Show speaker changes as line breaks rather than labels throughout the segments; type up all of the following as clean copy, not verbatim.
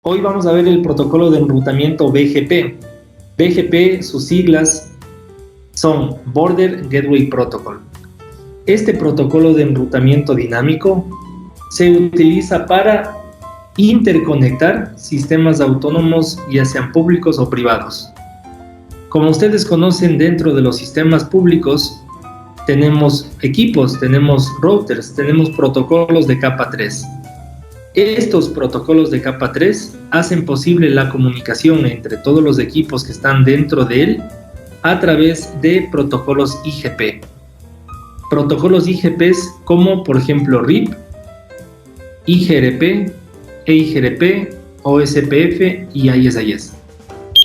Hoy vamos a ver el protocolo de enrutamiento BGP. BGP, sus siglas son Border Gateway Protocol. Este protocolo de enrutamiento dinámico se utiliza para interconectar sistemas autónomos, ya sean públicos o privados. Como ustedes conocen, dentro de los sistemas públicos tenemos equipos, tenemos routers, tenemos protocolos de capa 3. Estos protocolos de capa 3 hacen posible la comunicación entre todos los equipos que están dentro de él a través de protocolos IGP. Protocolos IGPs como por ejemplo RIP, IGRP, EIGRP, OSPF y ISIS.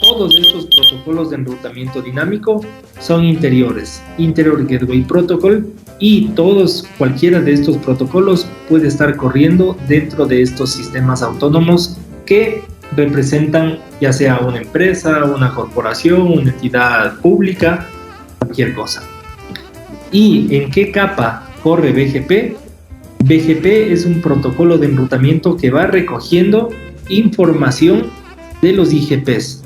Todos estos protocolos de enrutamiento dinámico son interiores, Interior Gateway Protocol, y cualquiera de estos protocolos puede estar corriendo dentro de estos sistemas autónomos que representan ya sea una empresa, una corporación, una entidad pública, cualquier cosa. ¿Y en qué capa corre BGP? BGP es un protocolo de enrutamiento que va recogiendo información de los IGPs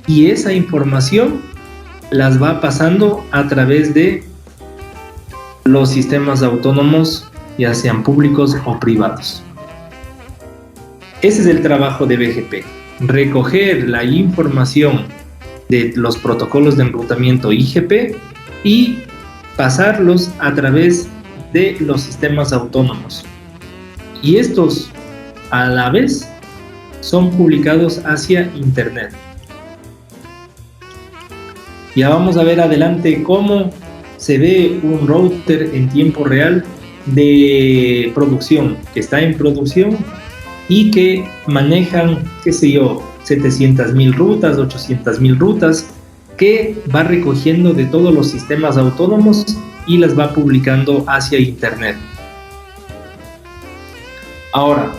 y esa información las va pasando a través de los sistemas autónomos, ya sean públicos o privados. Ese es el trabajo de BGP, recoger la información de los protocolos de enrutamiento IGP y pasarlos a través de los sistemas autónomos. Y estos, a la vez, son publicados hacia Internet. Ya vamos a ver adelante cómo se ve un router en tiempo real de producción, que está en producción y que manejan, qué sé yo, 700,000 rutas, 800,000 rutas, que va recogiendo de todos los sistemas autónomos y las va publicando hacia Internet. Ahora,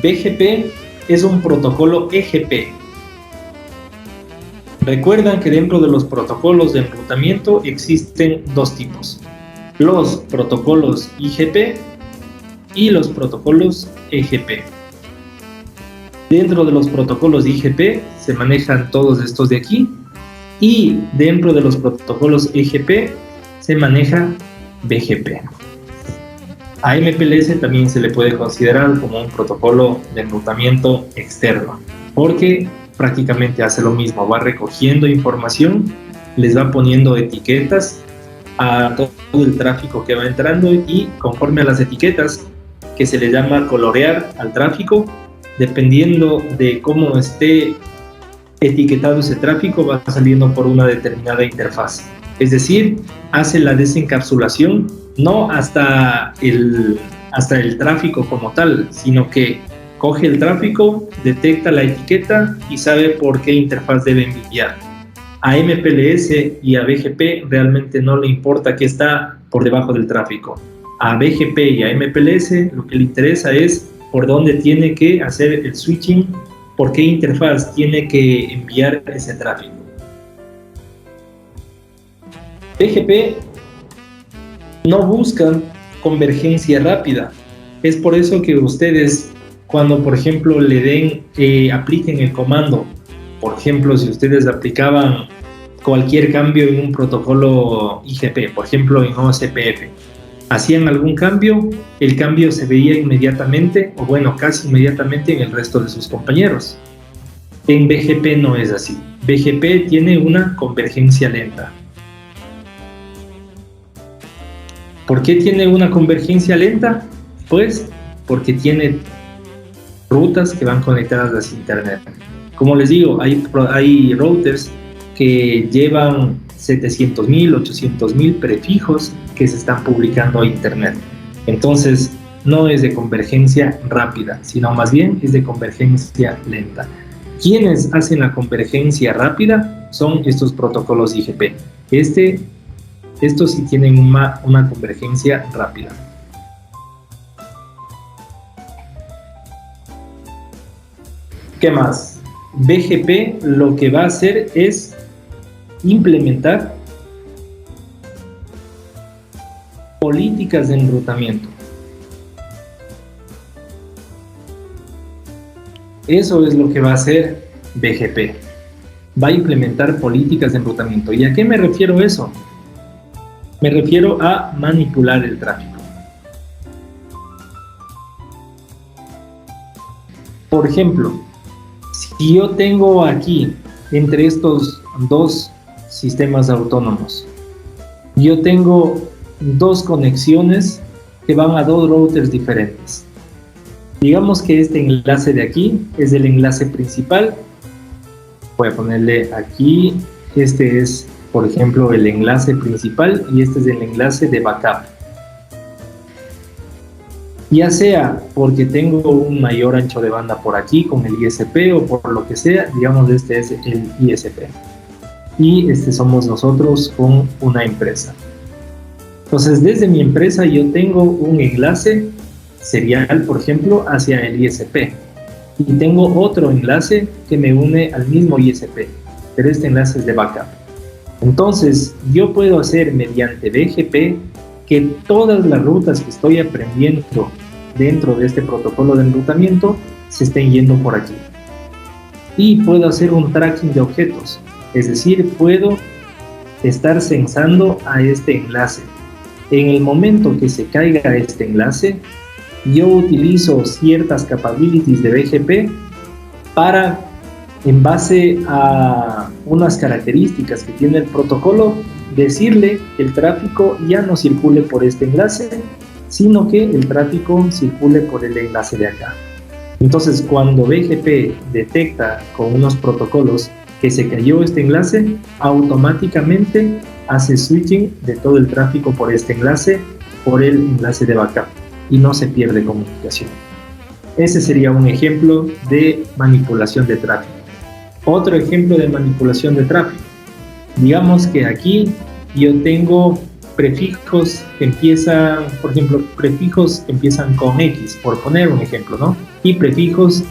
BGP es un protocolo EGP. Recuerdan que dentro de los protocolos de enrutamiento existen dos tipos: los protocolos IGP y los protocolos EGP. Dentro de los protocolos IGP se manejan todos estos de aquí, y dentro de los protocolos EGP se maneja BGP. A MPLS también se le puede considerar como un protocolo de enrutamiento externo, porque prácticamente hace lo mismo, va recogiendo información, les va poniendo etiquetas a todo el tráfico que va entrando, y conforme a las etiquetas, que se le llama colorear al tráfico, dependiendo de cómo esté etiquetado ese tráfico, va saliendo por una determinada interfaz. Es decir, hace la desencapsulación no hasta el tráfico como tal, sino que coge el tráfico, detecta la etiqueta y sabe por qué interfaz debe enviar. A MPLS y a BGP realmente no le importa qué está por debajo del tráfico. A BGP y a MPLS lo que le interesa es por dónde tiene que hacer el switching, por qué interfaz tiene que enviar ese tráfico. BGP no busca convergencia rápida. Es por eso que ustedes, cuando por ejemplo apliquen el comando, por ejemplo, si ustedes aplicaban cualquier cambio en un protocolo IGP, por ejemplo en OSPF, hacían algún cambio, el cambio se veía inmediatamente, o bueno, casi inmediatamente en el resto de sus compañeros. En BGP no es así. BGP tiene una convergencia lenta. ¿Por qué tiene una convergencia lenta? Pues porque tiene rutas que van conectadas a Internet. Como les digo, hay routers que llevan 700,000, 800,000 prefijos que se están publicando a Internet. Entonces, no es de convergencia rápida, sino más bien es de convergencia lenta. ¿Quiénes hacen la convergencia rápida? Son estos protocolos IGP. Estos sí tienen una convergencia rápida. ¿Qué más? BGP lo que va a hacer es implementar políticas de enrutamiento. Eso es lo que va a hacer BGP. Va a implementar políticas de enrutamiento. ¿Y a qué me refiero eso? Me refiero a manipular el tráfico. Por ejemplo, si yo tengo aquí, entre estos dos sistemas autónomos, yo tengo dos conexiones que van a dos routers diferentes. Digamos que este enlace de aquí es el enlace principal. Voy a ponerle aquí, este es, por ejemplo, el enlace principal y este es el enlace de backup. Ya sea porque tengo un mayor ancho de banda por aquí con el ISP o por lo que sea, digamos este es el ISP. Y este somos nosotros con una empresa. Entonces, desde mi empresa yo tengo un enlace serial, por ejemplo, hacia el ISP. Y tengo otro enlace que me une al mismo ISP, pero este enlace es de backup. Entonces, yo puedo hacer mediante BGP que todas las rutas que estoy aprendiendo dentro de este protocolo de enrutamiento se estén yendo por aquí. Y puedo hacer un tracking de objetos, es decir, puedo estar censando a este enlace. En el momento que se caiga este enlace, yo utilizo ciertas capabilities de BGP para, en base a unas características que tiene el protocolo, decirle que el tráfico ya no circule por este enlace, sino que el tráfico circule por el enlace de acá. Entonces, cuando BGP detecta con unos protocolos que se cayó este enlace, automáticamente hace switching de todo el tráfico por este enlace, por el enlace de backup, y no se pierde comunicación. Ese sería un ejemplo de manipulación de tráfico. Otro ejemplo de manipulación de tráfico. Digamos que aquí yo tengo prefijos que empiezan, por ejemplo, prefijos que empiezan con X, por poner un ejemplo, ¿no? Y prefijos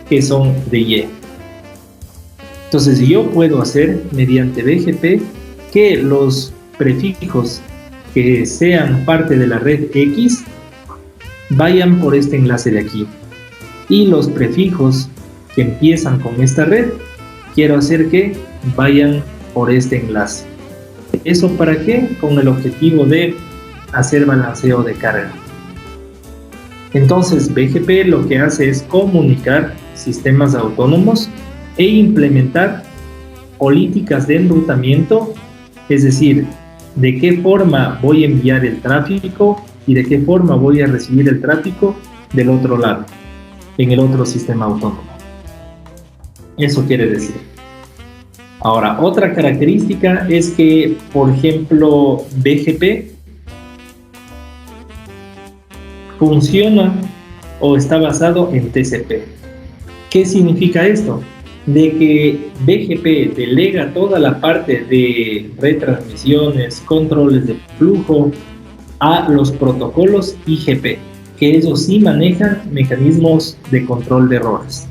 que son de Y. Entonces yo puedo hacer mediante BGP que los prefijos que sean parte de la red X vayan por este enlace de aquí. Y los prefijos que empiezan con esta red, quiero hacer que vayan por este enlace. ¿Eso para qué? Con el objetivo de hacer balanceo de carga. Entonces, BGP lo que hace es comunicar sistemas autónomos e implementar políticas de enrutamiento, es decir, de qué forma voy a enviar el tráfico y de qué forma voy a recibir el tráfico del otro lado, en el otro sistema autónomo. Eso quiere decir. Ahora, otra característica es que, por ejemplo, BGP funciona o está basado en TCP. ¿Qué significa esto? De que BGP delega toda la parte de retransmisiones, controles de flujo a los protocolos IGP, que ellos sí manejan mecanismos de control de errores.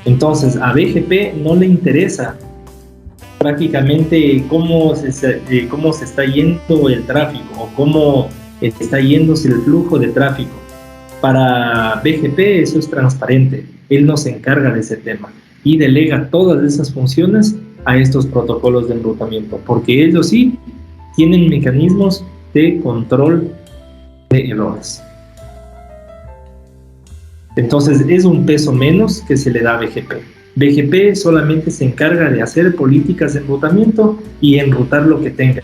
Entonces, a BGP no le interesa prácticamente cómo se está yendo el tráfico o cómo está yéndose el flujo de tráfico. Para BGP eso es transparente, él no se encarga de ese tema y delega todas esas funciones a estos protocolos de enrutamiento, porque ellos sí tienen mecanismos de control de errores. Entonces es un peso menos que se le da a BGP. BGP solamente se encarga de hacer políticas de enrutamiento y enrutar lo que tenga.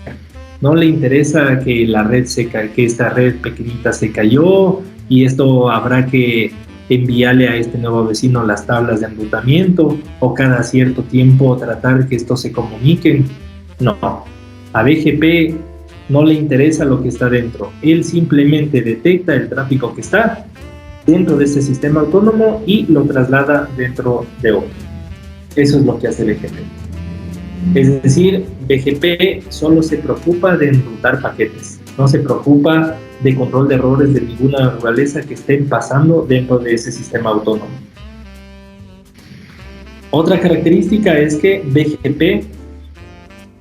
No le interesa que la red que esta red pequeñita se cayó y esto habrá que enviarle a este nuevo vecino las tablas de enrutamiento o cada cierto tiempo tratar que estos se comuniquen. No, a BGP no le interesa lo que está dentro. Él simplemente detecta el tráfico que está dentro de este sistema autónomo y lo traslada dentro de otro. Eso es lo que hace BGP. Es decir, BGP solo se preocupa de enrutar paquetes, no se preocupa de control de errores de ninguna naturaleza que estén pasando dentro de ese sistema autónomo. Otra característica es que BGP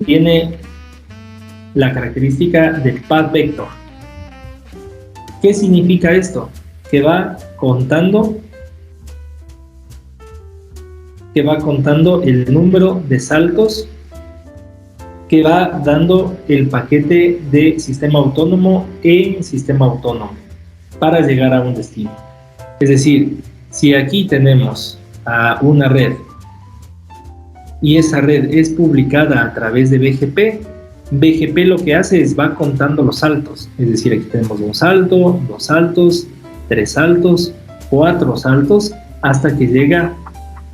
tiene la característica de path vector. ¿Qué significa esto? Que va contando que va contando el número de saltos que va dando el paquete de sistema autónomo en sistema autónomo para llegar a un destino. Es decir, si aquí tenemos una red y esa red es publicada a través de BGP, BGP lo que hace es va contando los saltos. Es decir, aquí tenemos un salto, 2 saltos, 3 saltos, 4 saltos, hasta que llega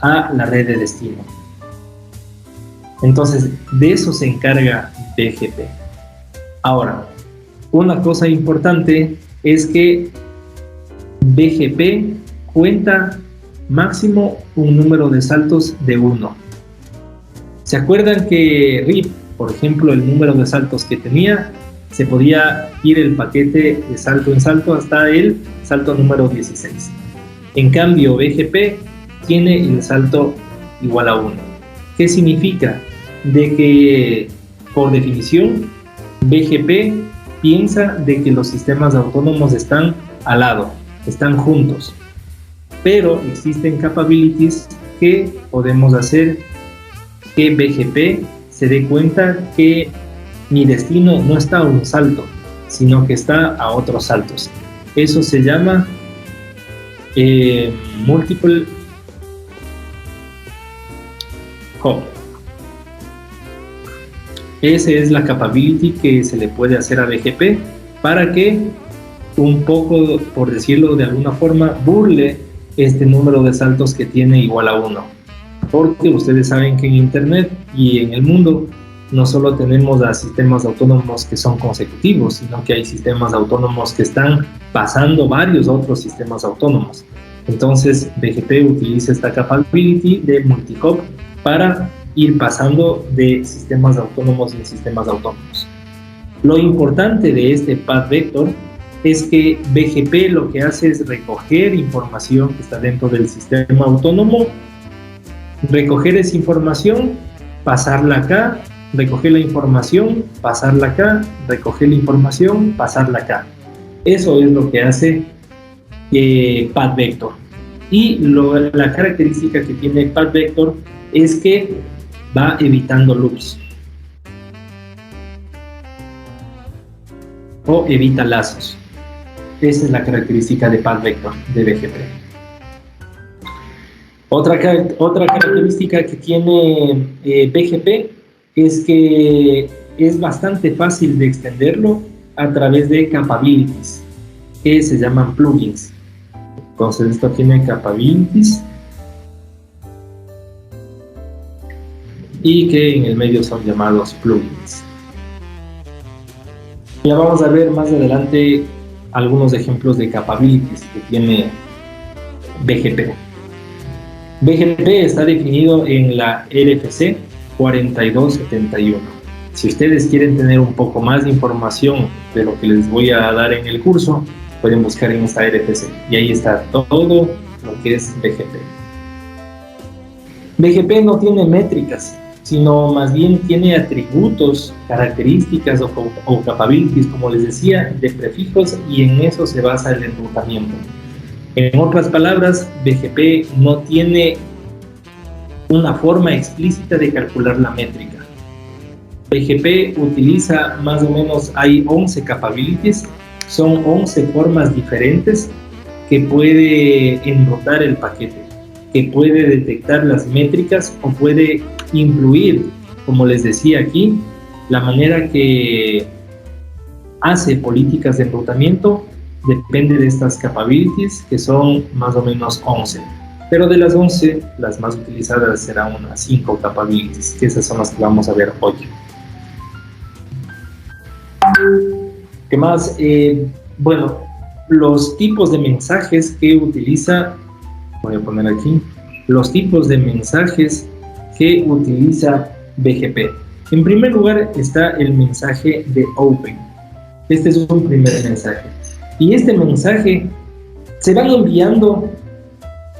a la red de destino. Entonces, de eso se encarga BGP. Ahora, una cosa importante es que BGP cuenta máximo un número de saltos de 1. ¿Se acuerdan que RIP, por ejemplo, el número de saltos que tenía, se podía ir el paquete de salto en salto hasta el salto número 16? En cambio, BGP tiene el salto igual a 1. ¿Qué significa? De que, por definición, BGP piensa de que los sistemas autónomos están al lado, están juntos, pero existen capabilities que podemos hacer que BGP se dé cuenta que mi destino no está a un salto, sino que está a otros saltos. Eso se llama multiple hop. Esa es la capability que se le puede hacer a BGP para que un poco, por decirlo de alguna forma, burle este número de saltos que tiene igual a 1. Porque ustedes saben que en Internet y en el mundo no solo tenemos a sistemas autónomos que son consecutivos, sino que hay sistemas autónomos que están pasando varios otros sistemas autónomos. Entonces BGP utiliza esta capability de multihop para ir pasando de sistemas autónomos en sistemas autónomos. Lo importante de este path vector es que BGP lo que hace es recoger información que está dentro del sistema autónomo, recoger esa información, pasarla acá, recoger la información, pasarla acá, recoger la información, pasarla acá. Eso es lo que hace path vector. Y la característica que tiene path vector es que va evitando loops o evita lazos. Esa es la característica de path vector de BGP. Otra característica que tiene BGP es que es bastante fácil de extenderlo a través de capabilities que se llaman plugins. Entonces esto tiene capabilities y que en el medio son llamados plugins. Ya vamos a ver más adelante algunos ejemplos de capabilities que tiene BGP. BGP está definido en la RFC 4271. Si ustedes quieren tener un poco más de información de lo que les voy a dar en el curso, pueden buscar en esta RFC y ahí está todo lo que es BGP. BGP no tiene métricas, sino más bien tiene atributos, características o capabilities, como les decía, de prefijos, y en eso se basa el enrutamiento. En otras palabras, BGP no tiene una forma explícita de calcular la métrica. BGP utiliza más o menos, hay 11 capabilities, son 11 formas diferentes que puede enrutar el paquete, que puede detectar las métricas o puede incluir, como les decía aquí, la manera que hace políticas de enrutamiento depende de estas capabilities, que son más o menos 11. Pero de las 11, las más utilizadas serán unas 5 capabilities, que esas son las que vamos a ver hoy. ¿Qué más? Bueno, los tipos de mensajes que utiliza, voy a poner aquí, los tipos de mensajes que utiliza BGP. En primer lugar está el mensaje de Open. Este es un primer mensaje. Y este mensaje se van enviando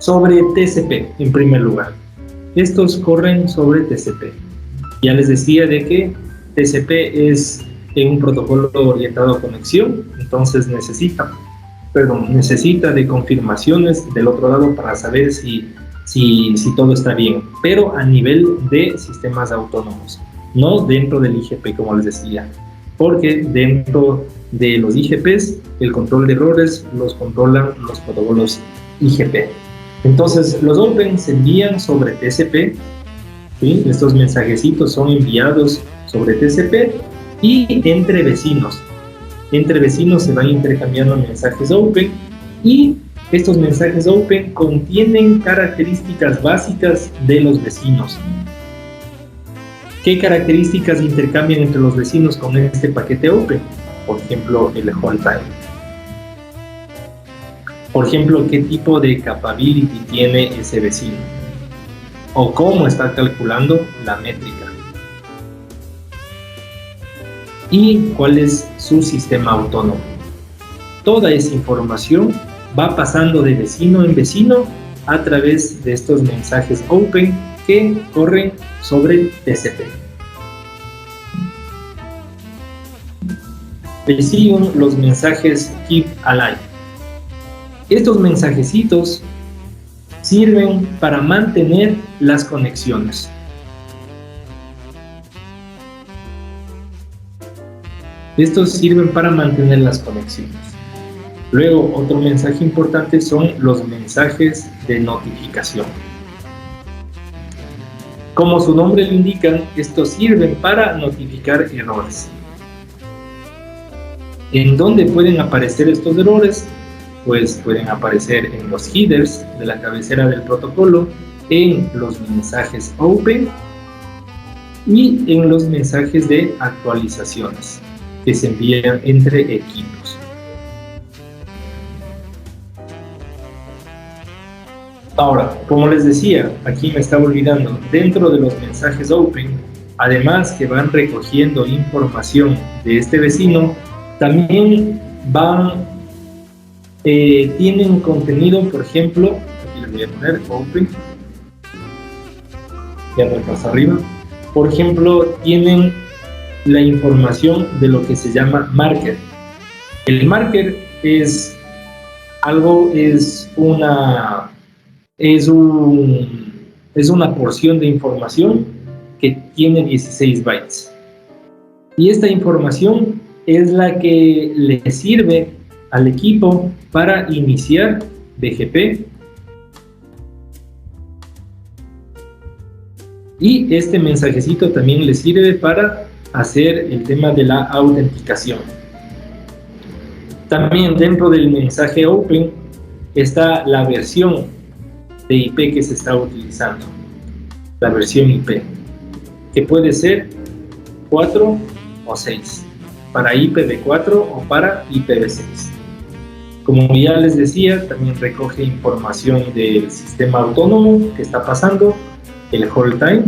sobre TCP, en primer lugar. Estos corren sobre TCP. Ya les decía de que TCP es un protocolo orientado a conexión, entonces necesita de confirmaciones del otro lado para saber si si todo está bien, pero a nivel de sistemas autónomos, no dentro del IGP, como les decía, porque dentro de los IGPs el control de errores los controlan los protocolos IGP. Entonces los Open se envían sobre TCP, ¿sí? Estos mensajecitos son enviados sobre TCP y entre vecinos se van intercambiando mensajes Open, y estos mensajes Open contienen características básicas de los vecinos. ¿Qué características intercambian entre los vecinos con este paquete Open? Por ejemplo, el hold time. Por ejemplo, ¿qué tipo de capability tiene ese vecino? O cómo está calculando la métrica. Y cuál es su sistema autónomo. Toda esa información va pasando de vecino en vecino a través de estos mensajes Open que corren sobre TCP. Le siguen los mensajes Keep Alive. Estos mensajecitos sirven para mantener las conexiones. Estos sirven para mantener las conexiones. Luego, otro mensaje importante son los mensajes de notificación. Como su nombre lo indica, estos sirven para notificar errores. ¿En dónde pueden aparecer estos errores? Pues pueden aparecer en los headers de la cabecera del protocolo, en los mensajes Open y en los mensajes de actualizaciones que se envían entre equipos. Ahora, como les decía, aquí me estaba olvidando, dentro de los mensajes Open, además que van recogiendo información de este vecino, también tienen contenido, por ejemplo, aquí les voy a poner Open, ya más arriba, por ejemplo, tienen la información de lo que se llama marker. El marker es una porción de información que tiene 16 bytes. Y esta información es la que le sirve al equipo para iniciar BGP. Y este mensajecito también le sirve para hacer el tema de la autenticación. También dentro del mensaje Open está la versión de IP que se está utilizando, la versión IP, que puede ser 4 o 6, para IPv4 o para IPv6. Como ya les decía, también recoge información del sistema autónomo que está pasando, el hold time,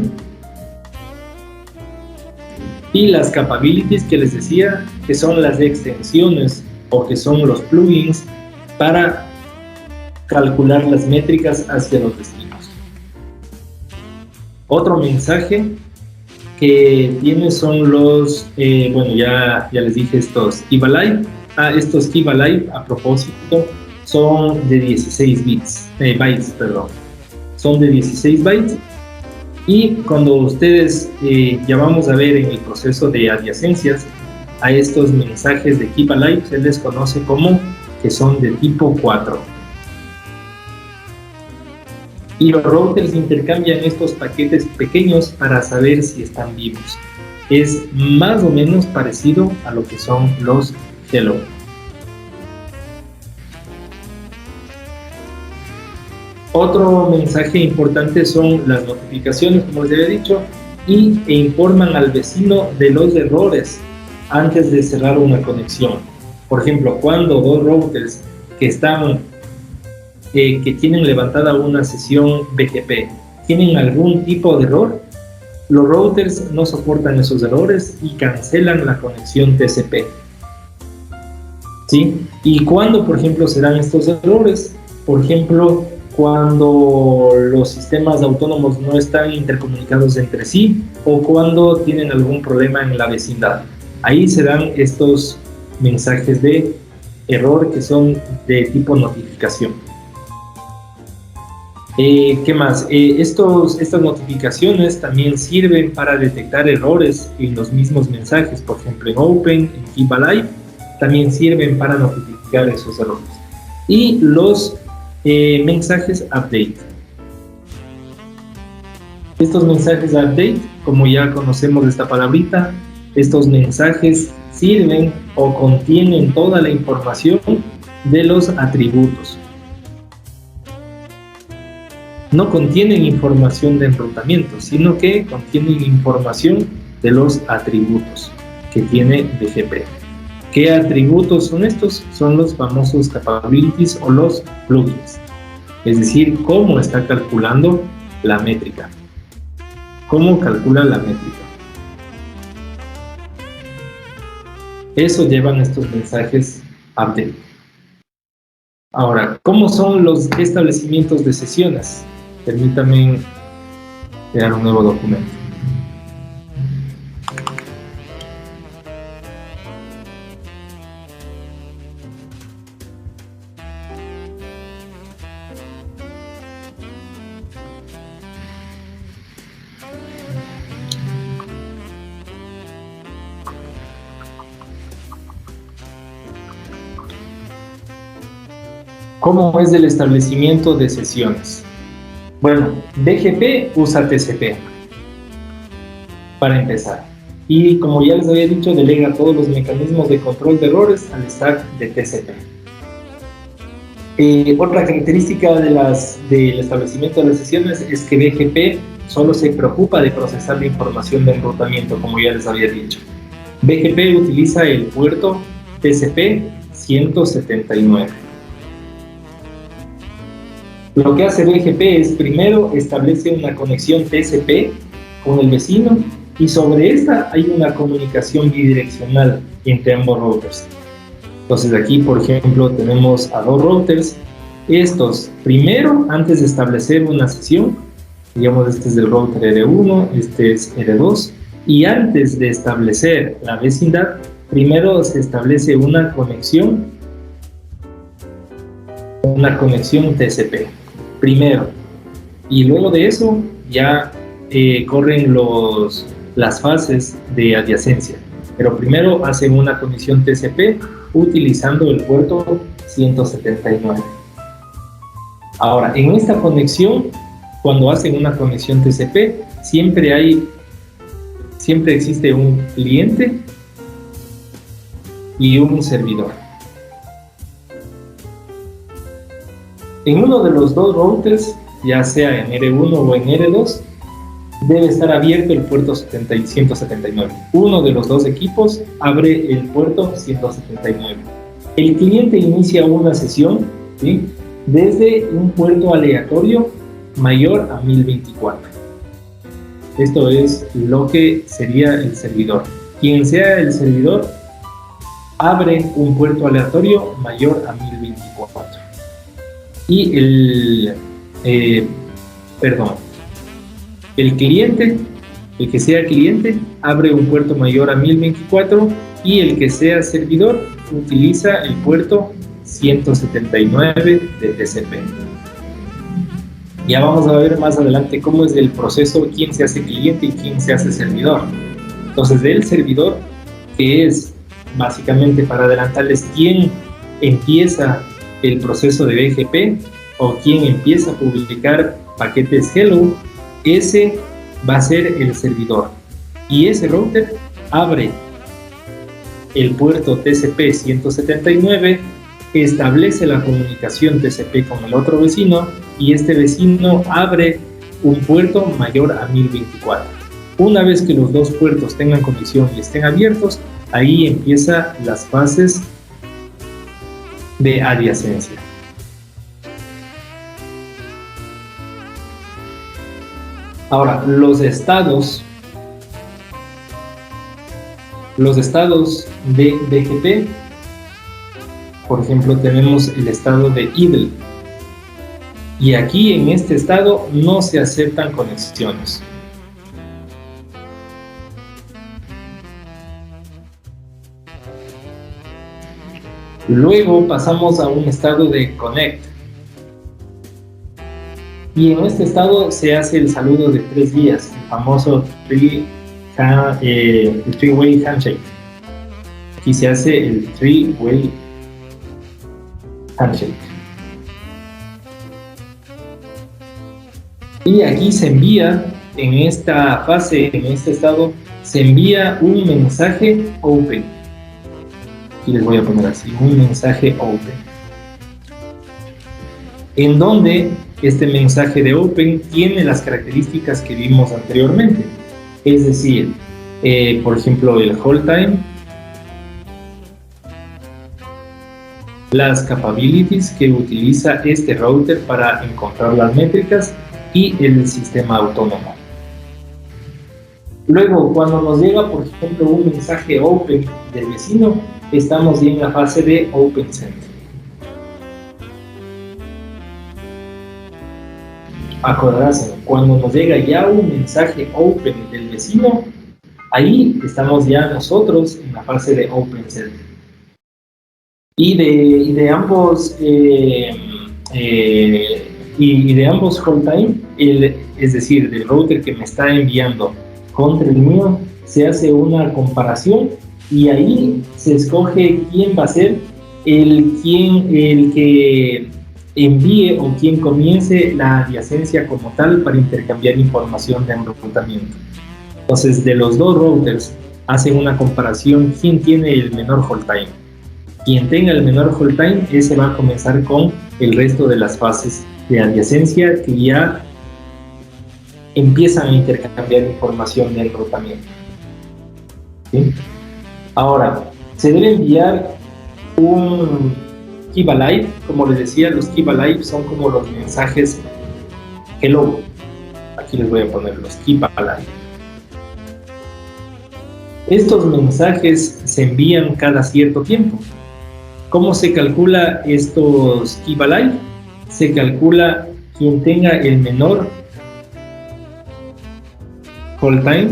y las capabilities que les decía, que son las extensiones o que son los plugins para calcular las métricas hacia los destinos. Otro mensaje que tiene son los, ya les dije, estos Keep Alive. Estos Keep Alive, a propósito, son de 16 bytes, son de 16 bytes. Y cuando ustedes ya vamos a ver en el proceso de adyacencias, a estos mensajes de Keep Alive se les conoce como que son de tipo 4. Y los routers intercambian estos paquetes pequeños para saber si están vivos. Es más o menos parecido a lo que son los hello. Otro mensaje importante son las notificaciones, como les había dicho, e informan al vecino de los errores antes de cerrar una conexión. Por ejemplo, cuando dos routers que tienen levantada una sesión BGP tienen algún tipo de error, los routers no soportan esos errores y cancelan la conexión TCP. ¿Sí? ¿Y cuándo, por ejemplo, serán estos errores? Por ejemplo, cuando los sistemas autónomos no están intercomunicados entre sí o cuando tienen algún problema en la vecindad. Ahí se dan estos mensajes de error que son de tipo notificación. ¿Qué más? Estas notificaciones también sirven para detectar errores en los mismos mensajes, por ejemplo en Open, en Keep Alive, también sirven para notificar esos errores. Y los mensajes update. Estos mensajes update, como ya conocemos esta palabrita, estos mensajes sirven o contienen toda la información de los atributos. No contienen información de enrutamiento, sino que contienen información de los atributos que tiene BGP. ¿Qué atributos son estos? Son los famosos capabilities o los plugins. Es decir, cómo está calculando la métrica. ¿Cómo calcula la métrica? Eso llevan estos mensajes update. Ahora, ¿cómo son los establecimientos de sesiones? Permítanme crear un nuevo documento. ¿Cómo es el establecimiento de sesiones? Bueno, BGP usa TCP para empezar. Y como ya les había dicho, delega todos los mecanismos de control de errores al stack de TCP. Otra característica del establecimiento de las sesiones es que BGP solo se preocupa de procesar la información de enrutamiento, como ya les había dicho. BGP utiliza el puerto TCP 179. Lo que hace BGP es primero establece una conexión TCP con el vecino y sobre esta hay una comunicación bidireccional entre ambos routers. Entonces aquí, por ejemplo, tenemos a dos routers. Estos, primero, antes de establecer una sesión, digamos, este es el router R1, este es R2, y antes de establecer la vecindad, primero se establece una conexión TCP, primero, y luego de eso ya corren las fases de adyacencia, pero primero hacen una conexión TCP utilizando el puerto 179. Ahora, en esta conexión, cuando hacen una conexión TCP, siempre existe un cliente y un servidor. En uno de los dos routers, ya sea en R1 o en R2, debe estar abierto el puerto 179. Uno de los dos equipos abre el puerto 179. El cliente inicia una sesión, ¿sí?, desde un puerto aleatorio mayor a 1024. Esto es lo que sería el servidor. Quien sea el servidor abre un puerto aleatorio mayor a 1024. Y el cliente, el que sea cliente, abre un puerto mayor a 1024 y el que sea servidor utiliza el puerto 179 de TCP. Ya vamos a ver más adelante cómo es el proceso, quién se hace cliente y quién se hace servidor. Entonces, del servidor, que es básicamente, para adelantarles, quién empieza el proceso de BGP o quién empieza a publicar paquetes hello, ese va a ser el servidor. Y ese router abre el puerto TCP 179, establece la comunicación TCP con el otro vecino y este vecino abre un puerto mayor a 1024. Una vez que los dos puertos tengan conexión y estén abiertos, ahí empiezan las fases de adyacencia. Ahora, los estados de BGP, por ejemplo, tenemos el estado de idle. Y aquí en este estado no se aceptan conexiones. Luego pasamos a un estado de connect. Y en este estado se hace el saludo de 3 vías, el famoso three-way handshake. Aquí se hace el three-way handshake. Y aquí se envía, en esta fase, en este estado, se envía un mensaje open. Aquí les voy a poner así, un mensaje open. En donde este mensaje de open tiene las características que vimos anteriormente. Es decir, por ejemplo, el hold time, las capabilities que utiliza este router para encontrar las métricas y el sistema autónomo. Luego, cuando nos llega, por ejemplo, un mensaje open del vecino, estamos ya en la fase de open send. Acordarse, cuando nos llega ya un mensaje open del vecino, ahí estamos ya nosotros en la fase de open send. Y de ambos hold time, es decir, del router que me está enviando contra el mío, se hace una comparación y ahí se escoge quién va a ser el que envíe o quien comience la adyacencia como tal para intercambiar información de enrutamiento. Entonces, de los dos routers hacen una comparación quién tiene el menor hold time. Quien tenga el menor hold time, ese va a comenzar con el resto de las fases de adyacencia que ya empiezan a intercambiar información de enrutamiento. ¿Sí? Ahora, se debe enviar un keep alive. Como les decía, los keep alive son como los mensajes hello. Aquí les voy a poner los keep alive. Estos mensajes se envían cada cierto tiempo. ¿Cómo se calcula estos keep alive? Se calcula quien tenga el menor hold time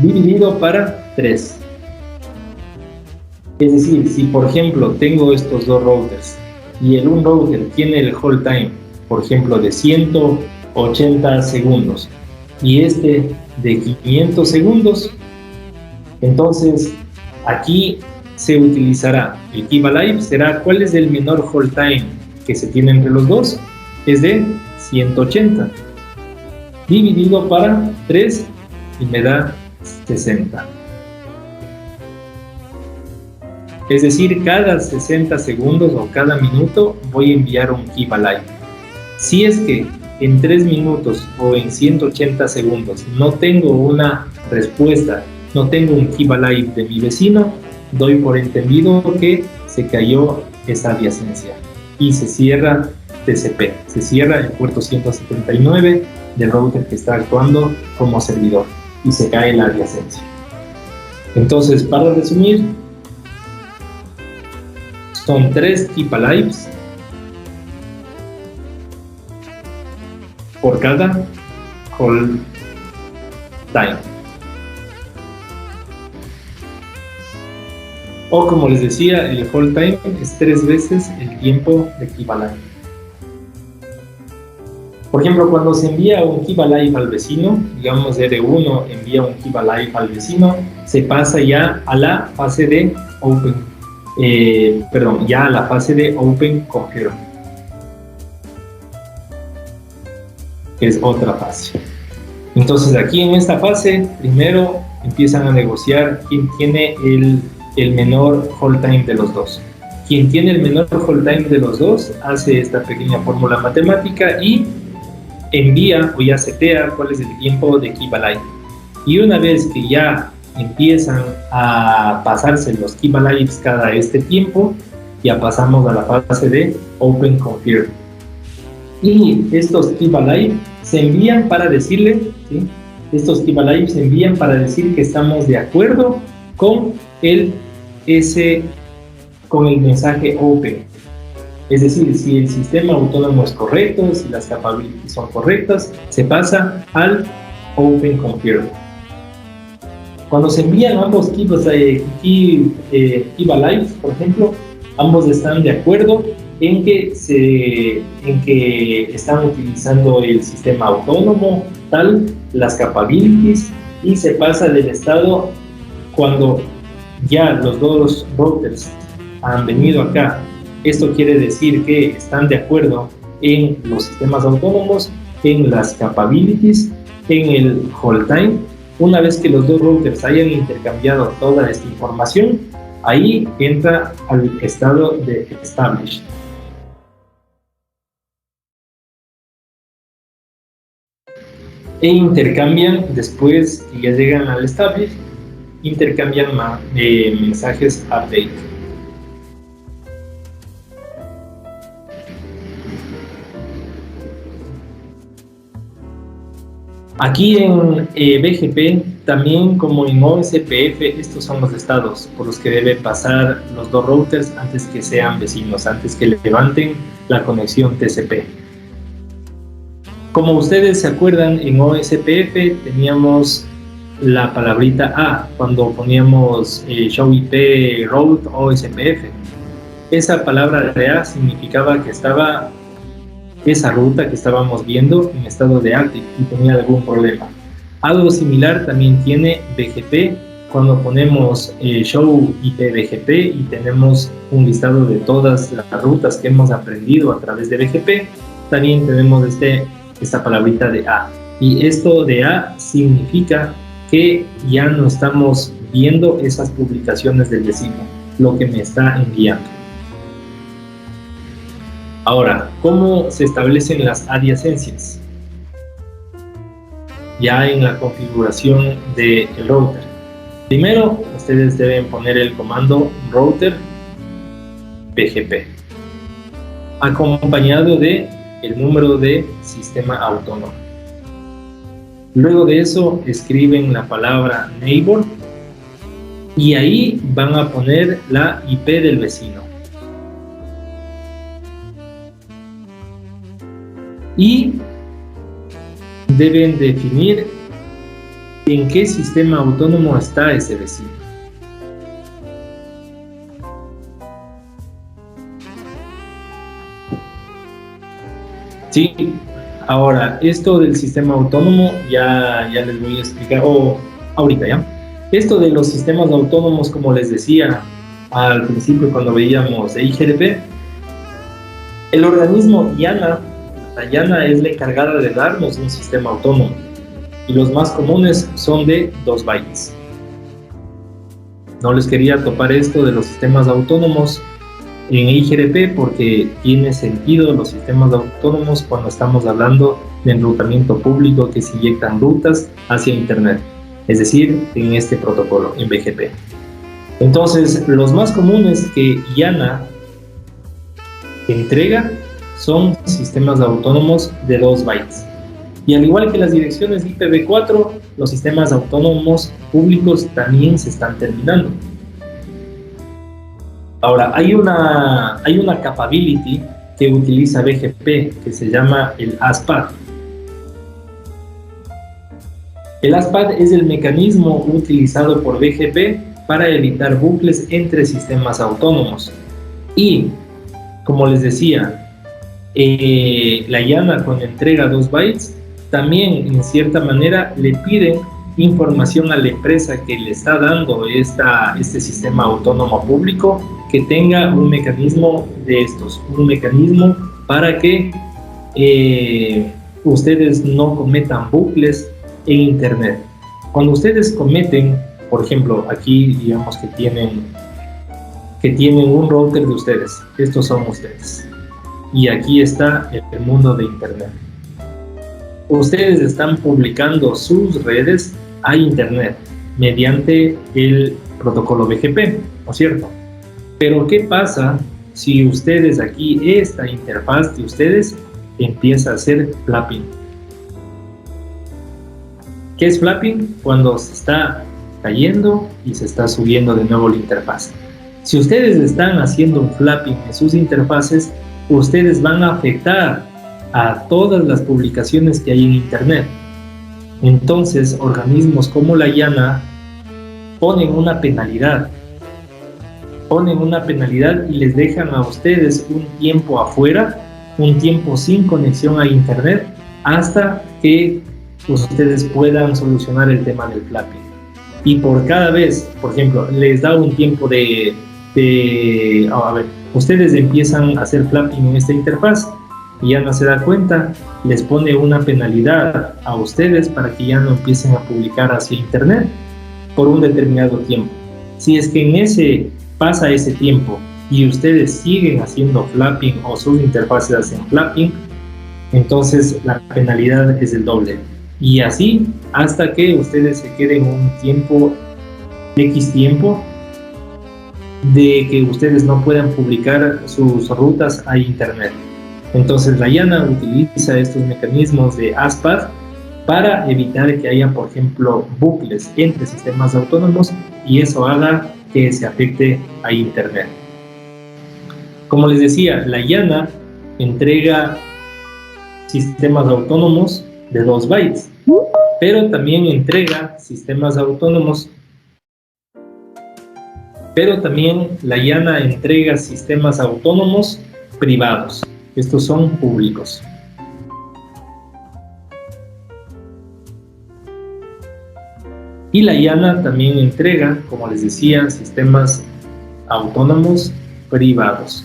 dividido para 3. Es decir, si por ejemplo tengo estos dos routers y un router tiene el hold time, por ejemplo, de 180 segundos y este de 500 segundos, entonces aquí se utilizará el keep alive, será cuál es el menor hold time que se tiene entre los dos, es de 180 dividido para 3 y me da 60. Es decir, cada 60 segundos o cada minuto voy a enviar un keep alive. Si es que en 3 minutos o en 180 segundos no tengo una respuesta, no tengo un keep alive de mi vecino, doy por entendido que se cayó esa adyacencia y se cierra TCP, se cierra el puerto 179 del router que está actuando como servidor y se cae la adyacencia. Entonces, para resumir, son 3 keep alives por cada hold time. O como les decía, el hold time es 3 veces el tiempo de keep alive. Por ejemplo, cuando se envía un keep alive al vecino, digamos R1 envía un keep alive al vecino, se pasa ya a la fase de open, ya a la fase de open confirm, que es otra fase. Entonces aquí en esta fase, primero empiezan a negociar quién tiene el menor hold time de los dos. Quien tiene el menor hold time de los dos hace esta pequeña fórmula matemática y envía o ya setea cuál es el tiempo de keep alive. Y una vez que ya empiezan a pasarse los keep alives cada este tiempo, ya pasamos a la fase de open confirm. Y estos keep alive se envían para decirle, ¿sí? Estos keep alive se envían para decir que estamos de acuerdo con el mensaje open. Es decir, si el sistema autónomo es correcto, si las capabilities son correctas, se pasa al open confirm. Cuando se envían ambos keep alive, por ejemplo, ambos están de acuerdo en que están utilizando el sistema autónomo, tal, las capabilities, y se pasa del estado cuando ya los dos routers han venido acá. Esto quiere decir que están de acuerdo en los sistemas autónomos, en las capabilities, en el hold time. Una vez que los dos routers hayan intercambiado toda esta información, ahí entra al estado de established. E intercambian, después que ya llegan al established, intercambian mensajes update. Aquí en BGP, también como en OSPF, estos son los estados por los que debe pasar los dos routers antes que sean vecinos, antes que levanten la conexión TCP. Como ustedes se acuerdan, en OSPF teníamos la palabrita A cuando poníamos show IP route OSPF. Esa palabra de A significaba que estaba esa ruta que estábamos viendo en estado de active y tenía algún problema. Algo similar también tiene BGP cuando ponemos show IP BGP y tenemos un listado de todas las rutas que hemos aprendido a través de BGP. También tenemos esta palabrita de A, y esto de A significa que ya no estamos viendo esas publicaciones del vecino, lo que me está enviando. Ahora, ¿cómo se establecen las adyacencias? Ya en la configuración del router. Primero, ustedes deben poner el comando router BGP, acompañado de el número de sistema autónomo. Luego de eso, escriben la palabra neighbor y ahí van a poner la IP del vecino. Y deben definir en qué sistema autónomo está ese vecino. Sí, ahora, esto del sistema autónomo ya les voy a explicar, ahorita ya. Esto de los sistemas autónomos, como les decía al principio cuando veíamos IGRP, el organismo IANA, la IANA es la encargada de darnos un sistema autónomo y los más comunes son de 2 bytes. No les quería topar esto de los sistemas autónomos en IGRP porque tiene sentido los sistemas autónomos cuando estamos hablando de enrutamiento público que se inyectan rutas hacia Internet, es decir, en este protocolo, en BGP. Entonces, los más comunes que IANA entrega son sistemas autónomos de 2 bytes. Y al igual que las direcciones IPv4, los sistemas autónomos públicos también se están terminando. Ahora, hay una capability que utiliza BGP que se llama el ASPAD. El ASPAD es el mecanismo utilizado por BGP para evitar bucles entre sistemas autónomos. Y, como les decía, la IANA cuando entrega 2 bytes, también en cierta manera le piden información a la empresa que le está dando este sistema autónomo público que tenga un mecanismo de estos, un mecanismo para que ustedes no cometan bucles en Internet. Cuando ustedes cometen, por ejemplo, aquí digamos que tienen un router de ustedes, estos son ustedes, y aquí está el mundo de Internet. Ustedes están publicando sus redes a Internet mediante el protocolo BGP, ¿no es cierto? Pero ¿qué pasa si ustedes aquí, esta interfaz de ustedes empieza a hacer flapping? ¿Qué es flapping? Cuando se está cayendo y se está subiendo de nuevo la interfaz. Si ustedes están haciendo un flapping en sus interfaces, ustedes van a afectar a todas las publicaciones que hay en Internet. Entonces, organismos como la IANA ponen una penalidad ponen una penalidad y les dejan a ustedes un tiempo afuera, un tiempo sin conexión a internet, hasta que ustedes puedan solucionar el tema del flapping. Y por cada vez, por ejemplo, les da un tiempo ustedes empiezan a hacer flapping en esta interfaz y ya no se da cuenta, les pone una penalidad a ustedes para que ya no empiecen a publicar hacia internet por un determinado tiempo. Si es que pasa ese tiempo y ustedes siguen haciendo flapping o sus interfaces hacen flapping, entonces la penalidad es el doble. Y así hasta que ustedes se queden un tiempo, X tiempo, de que ustedes no puedan publicar sus rutas a internet. Entonces la IANA utiliza estos mecanismos de ASPAD para evitar que haya, por ejemplo, bucles entre sistemas autónomos y eso haga que se afecte a internet. Como les decía, la IANA entrega sistemas autónomos de 2 bytes, pero también entrega sistemas autónomos, pero también la IANA entrega sistemas autónomos privados. Estos son públicos. Y la IANA también entrega, como les decía, sistemas autónomos privados.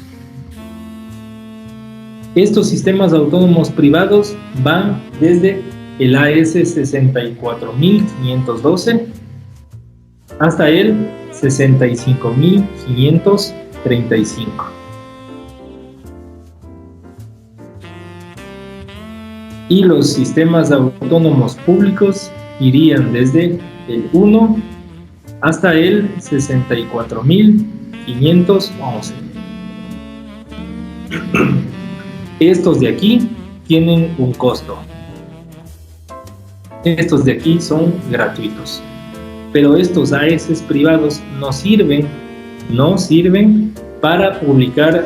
Estos sistemas autónomos privados van desde el AS64512 hasta el 65535. Y los sistemas autónomos públicos irían desde el 1 hasta el 64511. Estos de aquí tienen un costo. Estos de aquí son gratuitos. Pero estos AS privados no sirven para publicar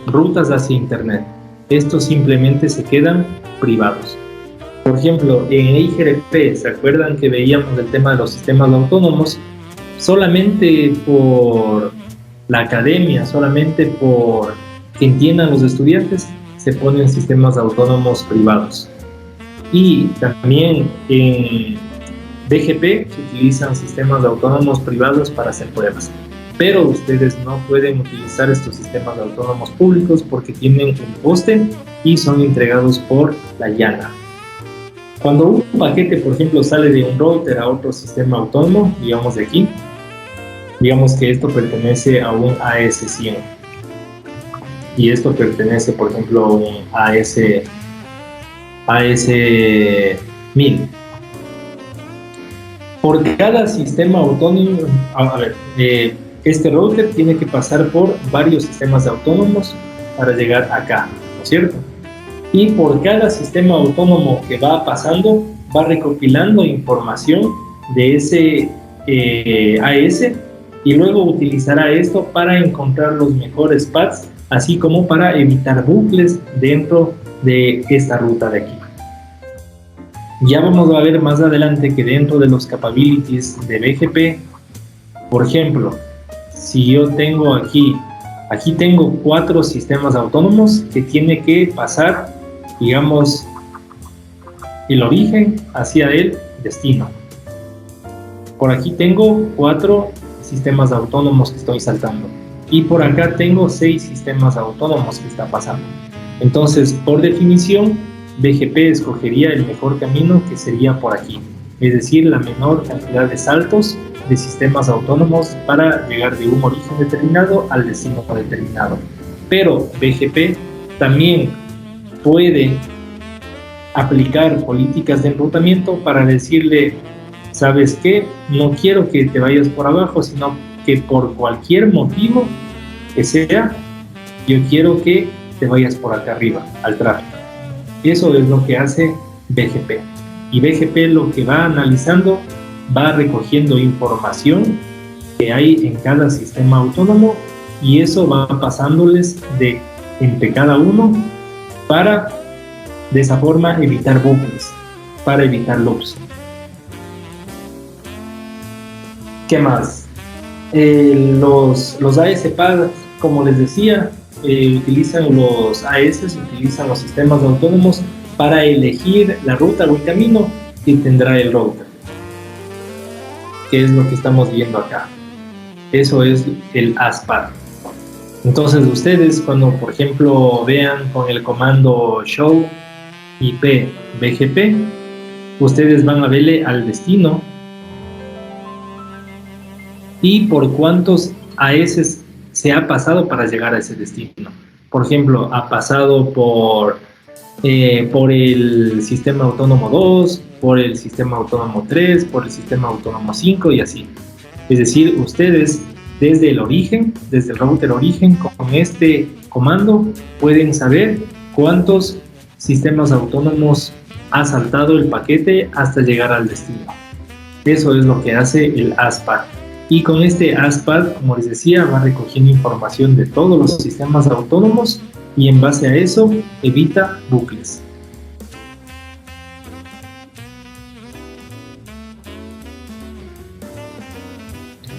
rutas hacia internet. Estos simplemente se quedan privados. Por ejemplo, en IGRP, ¿se acuerdan que veíamos el tema de los sistemas autónomos? Solamente por la academia, solamente por que entiendan los estudiantes, se ponen sistemas autónomos privados. Y también en BGP se utilizan sistemas autónomos privados para hacer pruebas. Pero ustedes no pueden utilizar estos sistemas autónomos públicos porque tienen un coste y son entregados por la IANA. Cuando un paquete, por ejemplo, sale de un router a otro sistema autónomo, digamos de aquí, digamos que esto pertenece a un AS100 y esto pertenece, por ejemplo, a un AS1000. Por cada sistema autónomo, este router tiene que pasar por varios sistemas autónomos para llegar acá, ¿no es cierto? Y por cada sistema autónomo que va pasando, va recopilando información de ese AS y luego utilizará esto para encontrar los mejores paths, así como para evitar bucles dentro de esta ruta de aquí. Ya vamos a ver más adelante que dentro de los capabilities de BGP, por ejemplo, si yo tengo aquí tengo 4 sistemas autónomos que tiene que pasar, digamos, el origen hacia el destino. Por aquí tengo 4 sistemas autónomos que estoy saltando y por acá tengo 6 sistemas autónomos que está pasando. Entonces, por definición, BGP escogería el mejor camino, que sería por aquí, es decir, la menor cantidad de saltos de sistemas autónomos para llegar de un origen determinado al destino determinado. Pero BGP también puede aplicar políticas de enrutamiento para decirle, ¿sabes qué? No quiero que te vayas por abajo, sino que por cualquier motivo que sea, yo quiero que te vayas por acá arriba, al tráfico. Eso es lo que hace BGP. Y BGP lo que va analizando, va recogiendo información que hay en cada sistema autónomo y eso va pasándoles entre cada uno para de esa forma evitar bucles, para evitar loops. ¿Qué más? Los ASPAD, como les decía, utilizan los AS, utilizan los sistemas autónomos para elegir la ruta o el camino que tendrá el router, que es lo que estamos viendo acá. Eso es el ASPAD. Entonces ustedes cuando, por ejemplo, vean con el comando show IP BGP, ustedes van a verle al destino y por cuántos AS se ha pasado para llegar a ese destino. Por ejemplo, ha pasado por el sistema autónomo 2, por el sistema autónomo 3, por el sistema autónomo 5 y así. Es decir, ustedes desde el origen, desde el router origen, con este comando pueden saber cuántos sistemas autónomos ha saltado el paquete hasta llegar al destino. Eso es lo que hace el ASPAD. Y con este ASPAD, como les decía, va recogiendo información de todos los sistemas autónomos y en base a eso evita bucles.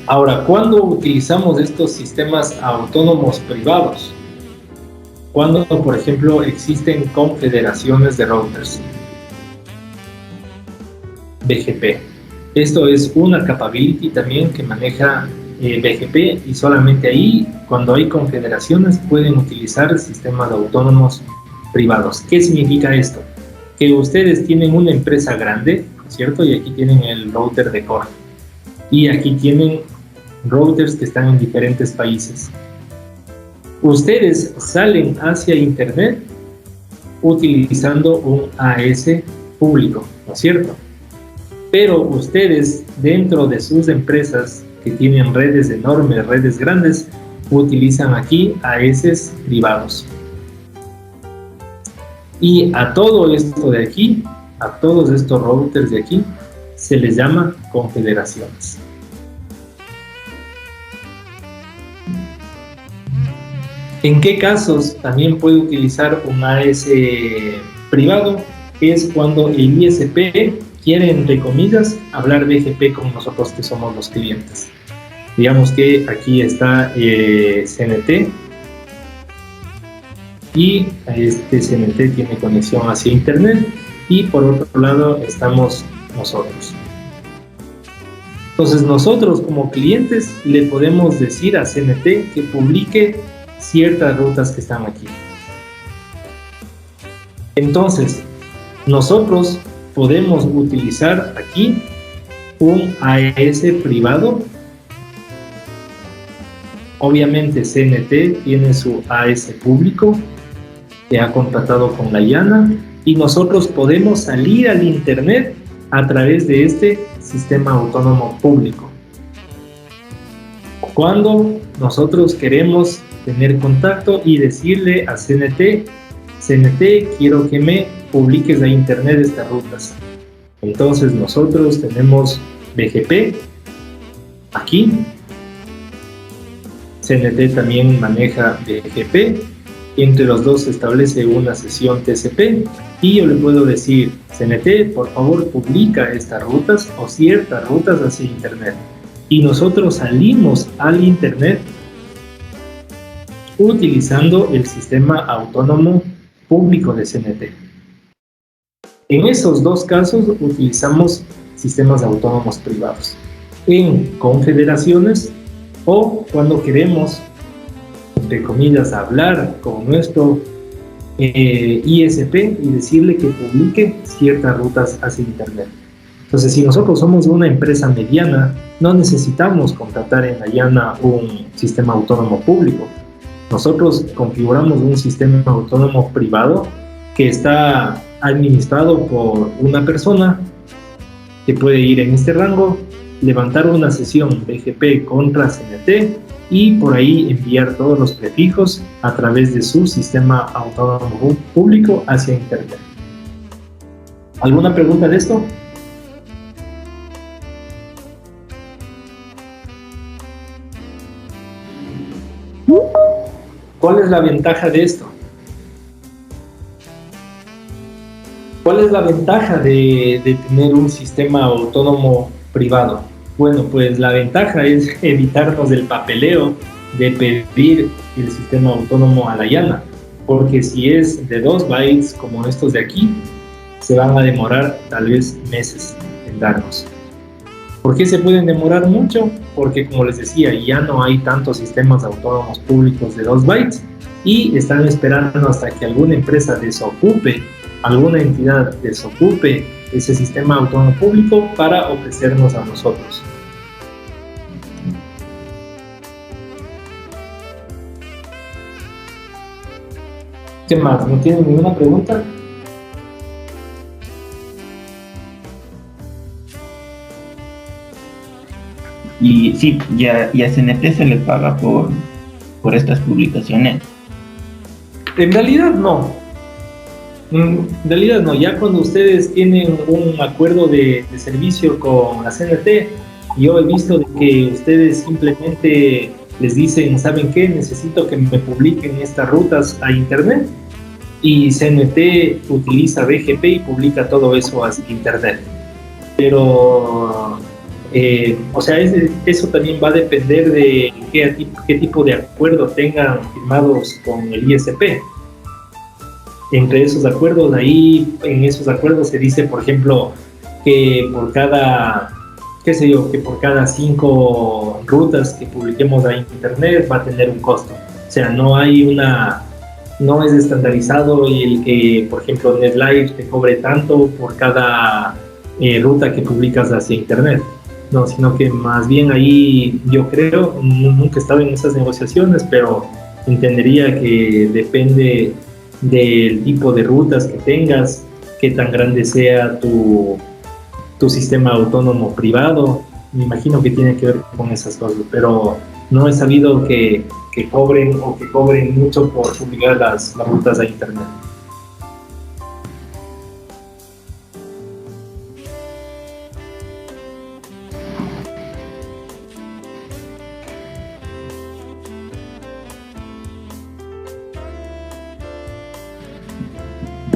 Ahora, ¿cuándo utilizamos estos sistemas autónomos privados? Cuando, por ejemplo, existen confederaciones de routers BGP. Esto es una capability también que maneja BGP y solamente ahí, cuando hay confederaciones, pueden utilizar sistemas autónomos privados. ¿Qué significa esto? Que ustedes tienen una empresa grande, ¿cierto? Y aquí tienen el router de core. Y aquí tienen routers que están en diferentes países. Ustedes salen hacia Internet utilizando un AS público, ¿no es cierto? Pero ustedes dentro de sus empresas que tienen redes enormes, redes grandes, utilizan aquí AS privados. Y a todo esto de aquí, a todos estos routers de aquí, se les llama confederaciones. ¿En qué casos también puede utilizar un AS privado? Es cuando el ISP quiere, entre comillas, hablar BGP con nosotros que somos los clientes. Digamos que aquí está CNT y este CNT tiene conexión hacia Internet y por otro lado estamos nosotros. Entonces nosotros como clientes le podemos decir a CNT que publique ciertas rutas que están aquí. Entonces nosotros podemos utilizar aquí un AS privado. Obviamente CNT tiene su AS público que ha contratado con la IANA y nosotros podemos salir al Internet a través de este sistema autónomo público. Cuando nosotros queremos tener contacto y decirle a CNT, CNT, quiero que me publiques a Internet estas rutas. Entonces nosotros tenemos BGP aquí. CNT también maneja BGP. Entre los dos se establece una sesión TCP y yo le puedo decir, CNT, por favor publica estas rutas o ciertas rutas hacia Internet. Y nosotros salimos al Internet utilizando el sistema autónomo público de CNT. En esos dos casos utilizamos sistemas autónomos privados. En confederaciones o cuando queremos, entre comillas, hablar con nuestro ISP y decirle que publique ciertas rutas hacia Internet. Entonces, si nosotros somos una empresa mediana, no necesitamos contratar en la IANA un sistema autónomo público. Nosotros configuramos un sistema autónomo privado que está administrado por una persona que puede ir en este rango, levantar una sesión BGP contra CNT y por ahí enviar todos los prefijos a través de su sistema autónomo público hacia Internet. ¿Alguna pregunta de esto? ¿Cuál es la ventaja de esto? ¿Cuál es la ventaja de tener un sistema autónomo privado? Bueno, pues la ventaja es evitarnos el papeleo de pedir el sistema autónomo a la llana, porque si es de 2 bytes como estos de aquí, se van a demorar tal vez meses en darnos. ¿Por qué se pueden demorar mucho? Porque, como les decía, ya no hay tantos sistemas autónomos públicos de 2 bytes y están esperando hasta que alguna empresa desocupe, alguna entidad desocupe ese sistema autónomo público para ofrecernos a nosotros. ¿Qué más? ¿No tienen ninguna pregunta?
Y sí, y a CNT se le paga por estas publicaciones.
En realidad no. En realidad no. Ya cuando ustedes tienen un acuerdo de servicio con la CNT, yo he visto de que ustedes simplemente les dicen, ¿saben qué? Necesito que me publiquen estas rutas a internet, y CNT utiliza BGP y publica todo eso a internet. Pero o sea, eso también va a depender de qué tipo de acuerdo tengan firmados con el ISP. Entre esos acuerdos, ahí en esos acuerdos se dice, por ejemplo, que por cada, qué sé yo, que por cada 5 rutas que publiquemos a internet va a tener un costo. O sea, no es estandarizado y el que, por ejemplo, NetLive te cobre tanto por cada ruta que publicas hacia internet. No, sino que más bien ahí yo creo, nunca he estado en esas negociaciones, pero entendería que depende del tipo de rutas que tengas, qué tan grande sea tu sistema autónomo privado. Me imagino que tiene que ver con esas cosas, pero no he sabido que cobren mucho por publicar las rutas a internet.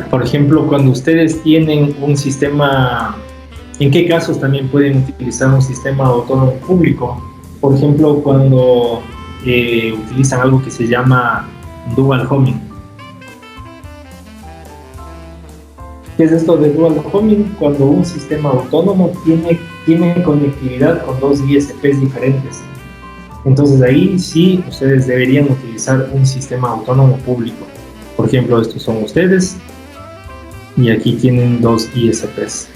Por ejemplo, cuando ustedes tienen un sistema, ¿en qué casos también pueden utilizar un sistema autónomo público? Por ejemplo, cuando utilizan algo que se llama dual homing. ¿Qué es esto de dual homing? Cuando un sistema autónomo tiene conectividad con 2 ISPs diferentes. Entonces ahí sí ustedes deberían utilizar un sistema autónomo público. Por ejemplo, estos son ustedes y aquí tienen 2 ISPs.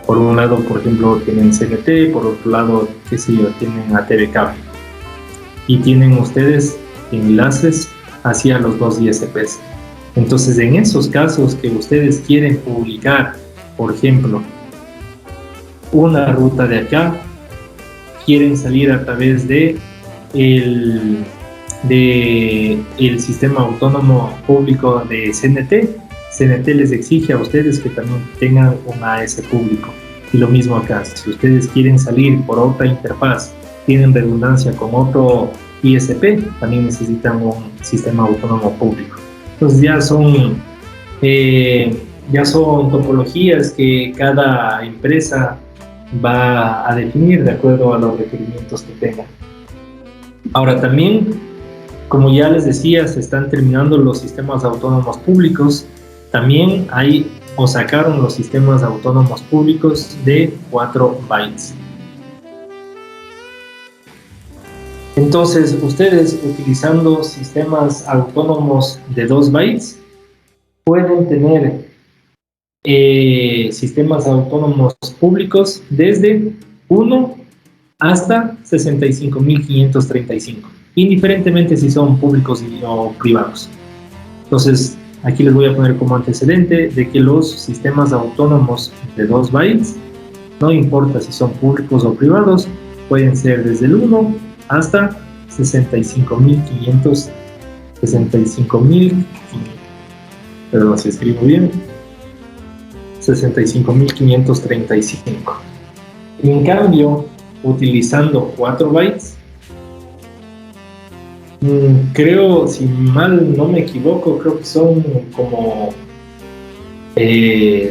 Por un lado, por ejemplo, tienen CNT, por otro lado, qué sé yo, tienen a TV Cable. Y tienen ustedes enlaces hacia los 2 ISPs. Entonces, en esos casos que ustedes quieren publicar, por ejemplo, una ruta de acá, quieren salir a través de el sistema autónomo público de CNT, CNT les exige a ustedes que también tengan un AS público. Y lo mismo acá, si ustedes quieren salir por otra interfaz, tienen redundancia con otro ISP, también necesitan un sistema autónomo público. Entonces ya son topologías que cada empresa va a definir de acuerdo a los requerimientos que tengan. Ahora también, como ya les decía, se están terminando los sistemas autónomos públicos. También hay o sacaron los sistemas autónomos públicos de 4 bytes. Entonces, ustedes utilizando sistemas autónomos de 2 bytes pueden tener sistemas autónomos públicos desde 1 hasta 65.535, indiferentemente si son públicos o privados. Entonces, aquí les voy a poner como antecedente de que los sistemas autónomos de 2 bytes, no importa si son públicos o privados, pueden ser desde el 1 hasta 65.500, perdón si escribo bien, 65.535. En cambio, utilizando 4 bytes, creo, si mal no me equivoco, creo que son como, qué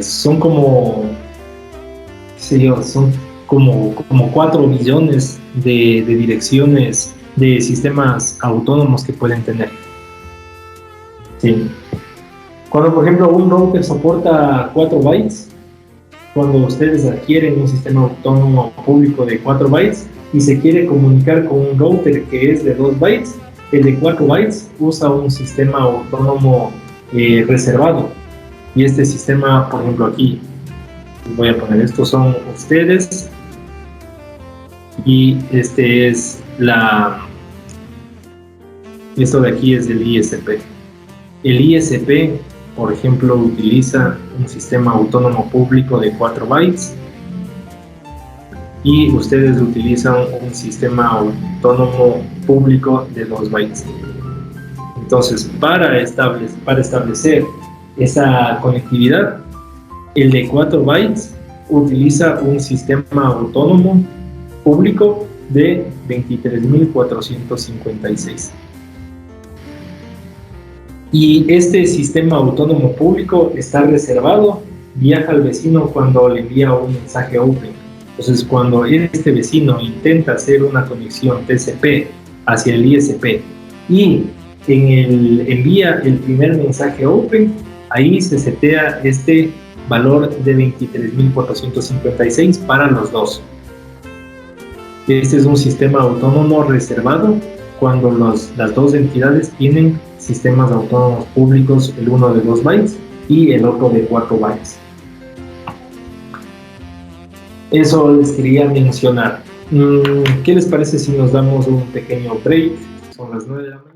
sé yo, son como 4 billones de direcciones de sistemas autónomos que pueden tener. Sí. Cuando, por ejemplo, un router soporta 4 bytes, cuando ustedes adquieren un sistema autónomo público de 4 bytes y se quiere comunicar con un router que es de 2 bytes, el de 4 bytes usa un sistema autónomo reservado. Y este sistema, por ejemplo, aquí, voy a poner, estos son ustedes y este es esto de aquí es el ISP. El ISP, por ejemplo, utiliza un sistema autónomo público de 4 bytes y ustedes utilizan un sistema autónomo público de 2 bytes. Entonces, para establecer esa conectividad, el de 4 bytes utiliza un sistema autónomo público de 23.456. Y este sistema autónomo público está reservado, viaja al vecino cuando le envía un mensaje open. Entonces, cuando este vecino intenta hacer una conexión TCP hacia el ISP y envía el primer mensaje open, ahí se setea este valor de 23.456 para los dos. Este es un sistema autónomo reservado cuando las dos entidades tienen sistemas autónomos públicos, el uno de 2 bytes y el otro de 4 bytes. Eso les quería mencionar. ¿Qué les parece si nos damos un pequeño break? Son las 9 de la mañana.